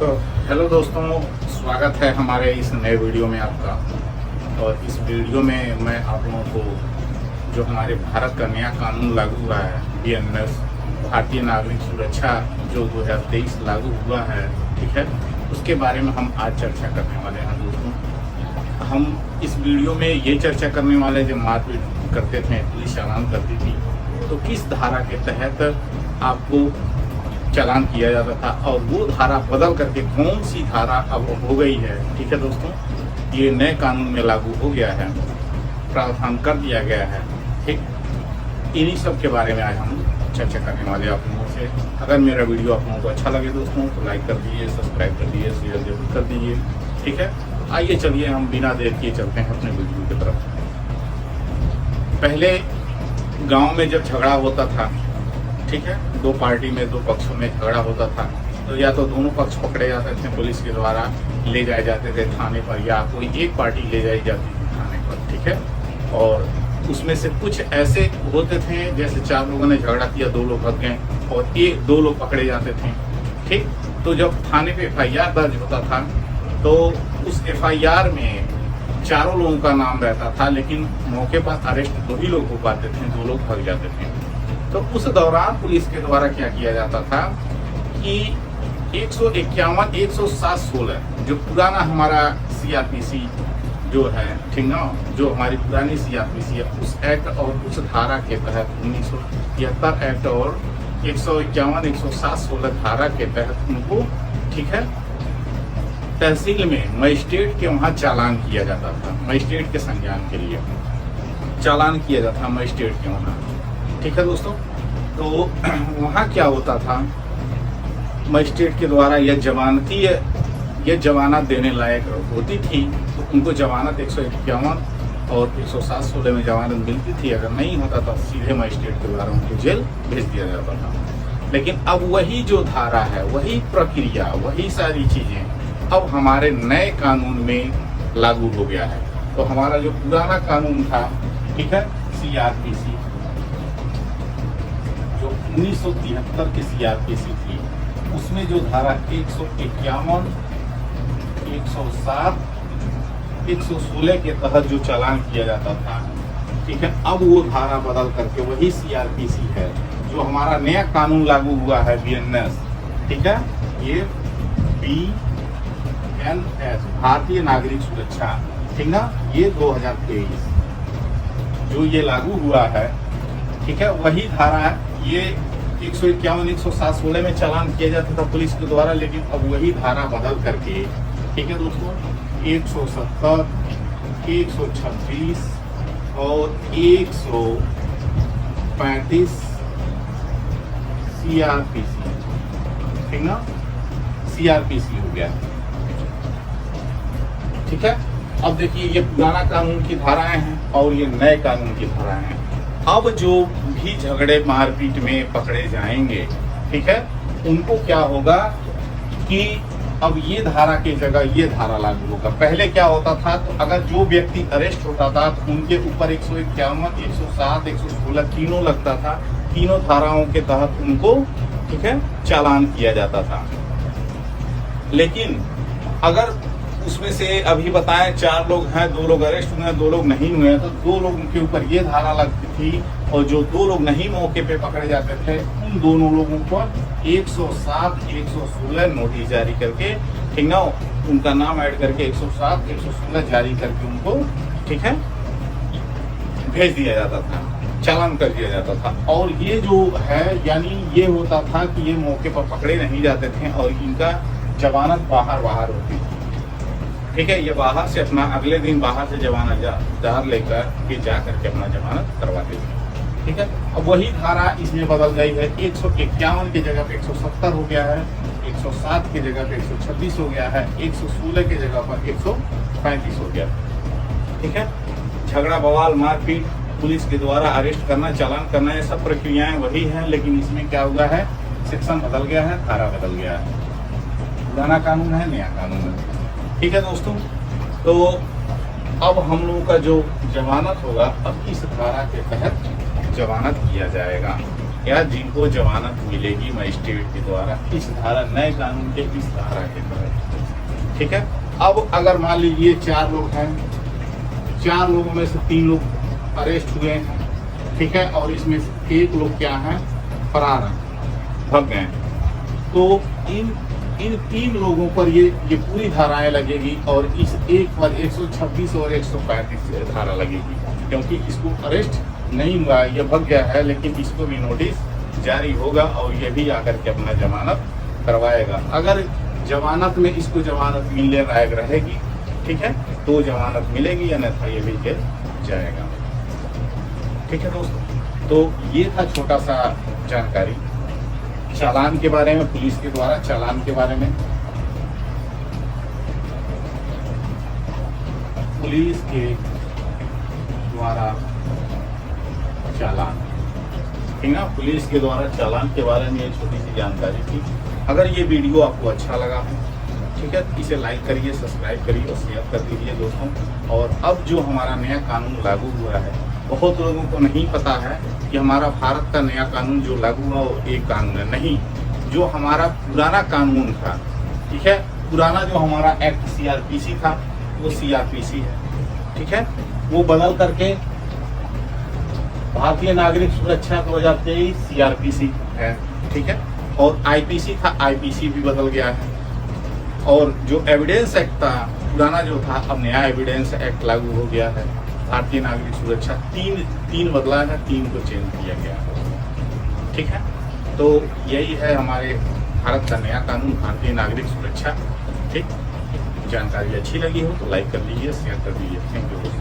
तो हेलो दोस्तों, स्वागत है हमारे इस नए वीडियो में आपका। और इस वीडियो में मैं आप लोगों को जो हमारे भारत का नया कानून लागू हुआ है BNS भारतीय नागरिक सुरक्षा जो 2023 लागू हुआ है, ठीक है, उसके बारे में हम आज चर्चा करने वाले हैं दोस्तों। हम इस वीडियो में ये चर्चा करने वाले जब मारपीट करते थे, पुलिस चालान करती थी, तो किस धारा के तहत आपको चालान किया जाता था और वो धारा बदल करके कौन सी धारा अब हो गई है। ठीक है दोस्तों, ये नए कानून में लागू हो गया है, प्रावधान कर दिया गया है। ठीक, इन्हीं सब के बारे में आज हम चर्चा करने वाले आप लोगों से। अगर मेरा वीडियो आप लोगों को अच्छा लगे दोस्तों तो लाइक कर दीजिए, सब्सक्राइब कर दीजिए, शेयर जरूर कर दीजिए। ठीक है, आइए चलिए हम बिना देर किए चलते हैं अपने वीडियो की तरफ। पहले गाँव में जब झगड़ा होता था, ठीक है, दो पार्टी में दो पक्षों में झगड़ा होता था, तो या तो दोनों पक्ष पकड़े जाते थे पुलिस के द्वारा, ले जाए जाते थे थाने पर, या कोई एक पार्टी ले जाई जाती थी थाने पर। ठीक है, और उसमें से कुछ ऐसे होते थे जैसे 4 लोगों ने झगड़ा किया, 2 लोग भाग गए और 1-2 लोग पकड़े जाते थे। ठीक, तो जब थाने पे FIR दर्ज होता था तो उस FIR में 4 लोगों का नाम रहता था, लेकिन मौके पर अरेस्ट 2 ही लोग हो पाते थे, 2 लोग भाग जाते थे। तो उस दौरान पुलिस के द्वारा क्या किया जाता था कि 151, 107-16 जो पुराना हमारा CRPC जो है, ठीक ना, जो हमारी पुरानी CRPC है, उस एक्ट और उस धारा के तहत 1973 एक्ट और 151, 107-16 धारा के तहत उनको, ठीक है, तहसील में मजिस्ट्रेट के वहाँ चालान किया जाता था। मजिस्ट्रेट के संज्ञान के लिए चालान किया जाता था मजिस्ट्रेट के वहाँ। ठीक है दोस्तों, तो वहाँ क्या होता था, मजिस्ट्रेट के द्वारा यह जमानत देने लायक होती थी तो उनको जमानत 151 और 107-16 में जमानत मिलती थी। अगर नहीं होता तो सीधे मजिस्ट्रेट के द्वारा उनको जेल भेज दिया जाता था। लेकिन अब वही जो धारा है, वही प्रक्रिया, वही सारी चीज़ें अब हमारे नए कानून में लागू हो गया है। तो हमारा जो पुराना कानून था, ठीक है, CRPC जो 1973 की CRPC थी, उसमें जो धारा 151, 107, 116 के तहत जो चालान किया जाता था, ठीक है, अब वो धारा बदल करके वही CRPC है जो हमारा नया कानून लागू हुआ है BNS। ठीक है, ये BNS भारतीय नागरिक सुरक्षा, ठीक ना, ये 2023 जो ये लागू हुआ है, ठीक है, वही धारा है। ये 151, 107-16 में चालान किया जाता था पुलिस के द्वारा, लेकिन अब वही धारा बदल करके, ठीक है दोस्तों, 170, 126 और 135 CRPC, ठीक ना, CRPC हो गया। ठीक है, अब देखिए ये पुराना कानून की धाराएं हैं और ये नए कानून की धाराएं हैं। अब जो भी झगड़े मारपीट में पकड़े जाएंगे, ठीक है, उनको क्या होगा कि अब ये धारा की जगह ये धारा लागू होगा। पहले क्या होता था, तो अगर जो व्यक्ति अरेस्ट होता था तो उनके ऊपर 151, 107, 116 तीनों लगता था। तीनों धाराओं के तहत उनको, ठीक है, चालान किया जाता था। लेकिन अगर उसमें से अभी बताएं 4 लोग हैं, 2 लोग अरेस्ट हुए हैं, 2 लोग नहीं हुए हैं, तो 2 लोगों के ऊपर ये धारा लगती थी और जो 2 लोग नहीं मौके पे पकड़े जाते थे उन दोनों लोगों पर 107, 116 नोटिस जारी करके, ठीक ना, उनका नाम ऐड करके 107, 116 जारी करके उनको, ठीक है, भेज दिया जाता था, चालान कर दिया जाता था। और ये जो है, यानी ये होता था कि ये मौके पर पकड़े नहीं जाते थे और इनका जमानत बाहर होती थी। ठीक है, ये बाहर से अपना अगले दिन बाहर से जमानत जार लेकर के जा करके अपना जमानत करवाते थे। ठीक है, अब वही धारा इसमें बदल गई है। 151 की जगह पे 170 हो गया है, 107 की जगह पे 126 हो गया है, 116 की जगह पर 135 हो गया। ठीक है, झगड़ा बवाल मारपीट, पुलिस के द्वारा अरेस्ट करना, चालान करना, ये सब प्रक्रियाएं वही हैं, लेकिन इसमें क्या हुआ है, सेक्शन बदल गया है, धारा बदल गया है। पुराना कानून है, नया कानून है। ठीक है दोस्तों, तो अब हम लोगों का जो जमानत होगा, अब इस धारा के तहत जमानत किया जाएगा। या जिनको जमानत मिलेगी मजिस्ट्रेट के द्वारा इस धारा नए कानून के इस धारा के तहत। ठीक है, अब अगर मान लीजिए 4 लोग हैं, 4 लोगों में से 3 लोग अरेस्ट हुए हैं, ठीक है, और इसमें से 1 लोग क्या है, फरार हैं, भाग गए, तो इन 3 लोगों पर ये पूरी धाराएं लगेगी और इस एक पर 126 और 135 धारा लगेगी, क्योंकि इसको अरेस्ट नहीं हुआ, ये भाग गया है, लेकिन इसको भी नोटिस जारी होगा और ये भी आकर के अपना जमानत करवाएगा। अगर जमानत में इसको जमानत मिलने लायक रहेगी, ठीक है, तो जमानत मिलेगी, अन्यथा ये भी जेल जाएगा। ठीक है दोस्तों, तो ये था छोटा सा जानकारी चालान के बारे में, पुलिस के द्वारा चालान के बारे में। पुलिस के द्वारा चालान, ठीक है, पुलिस के द्वारा चालान के बारे में ये छोटी सी जानकारी थी। अगर ये वीडियो आपको अच्छा लगा, ठीक है, इसे लाइक करिए, सब्सक्राइब करिए और शेयर कर दीजिए दोस्तों। और अब जो हमारा नया कानून लागू हुआ है, बहुत लोगों को नहीं पता है कि हमारा भारत का नया कानून जो लागू हुआ वो एक कानून है, नहीं, जो हमारा पुराना कानून था, ठीक है, पुराना जो हमारा एक्ट CRPC था वो CRPC है, ठीक है, वो बदल करके भारतीय नागरिक सुरक्षा 2023 CRPC है, ठीक है, और IPC था, IPC भी बदल गया है। और जो एविडेंस एक्ट था पुराना जो था, अब नया एविडेंस एक्ट लागू हो गया है। भारतीय नागरिक सुरक्षा तीन बदला है, 3 को चेंज किया गया है। ठीक है, तो यही है हमारे भारत का नया कानून, भारतीय नागरिक सुरक्षा। ठीक, जानकारी अच्छी लगी हो तो लाइक कर लीजिए, शेयर कर दीजिए। Thank you.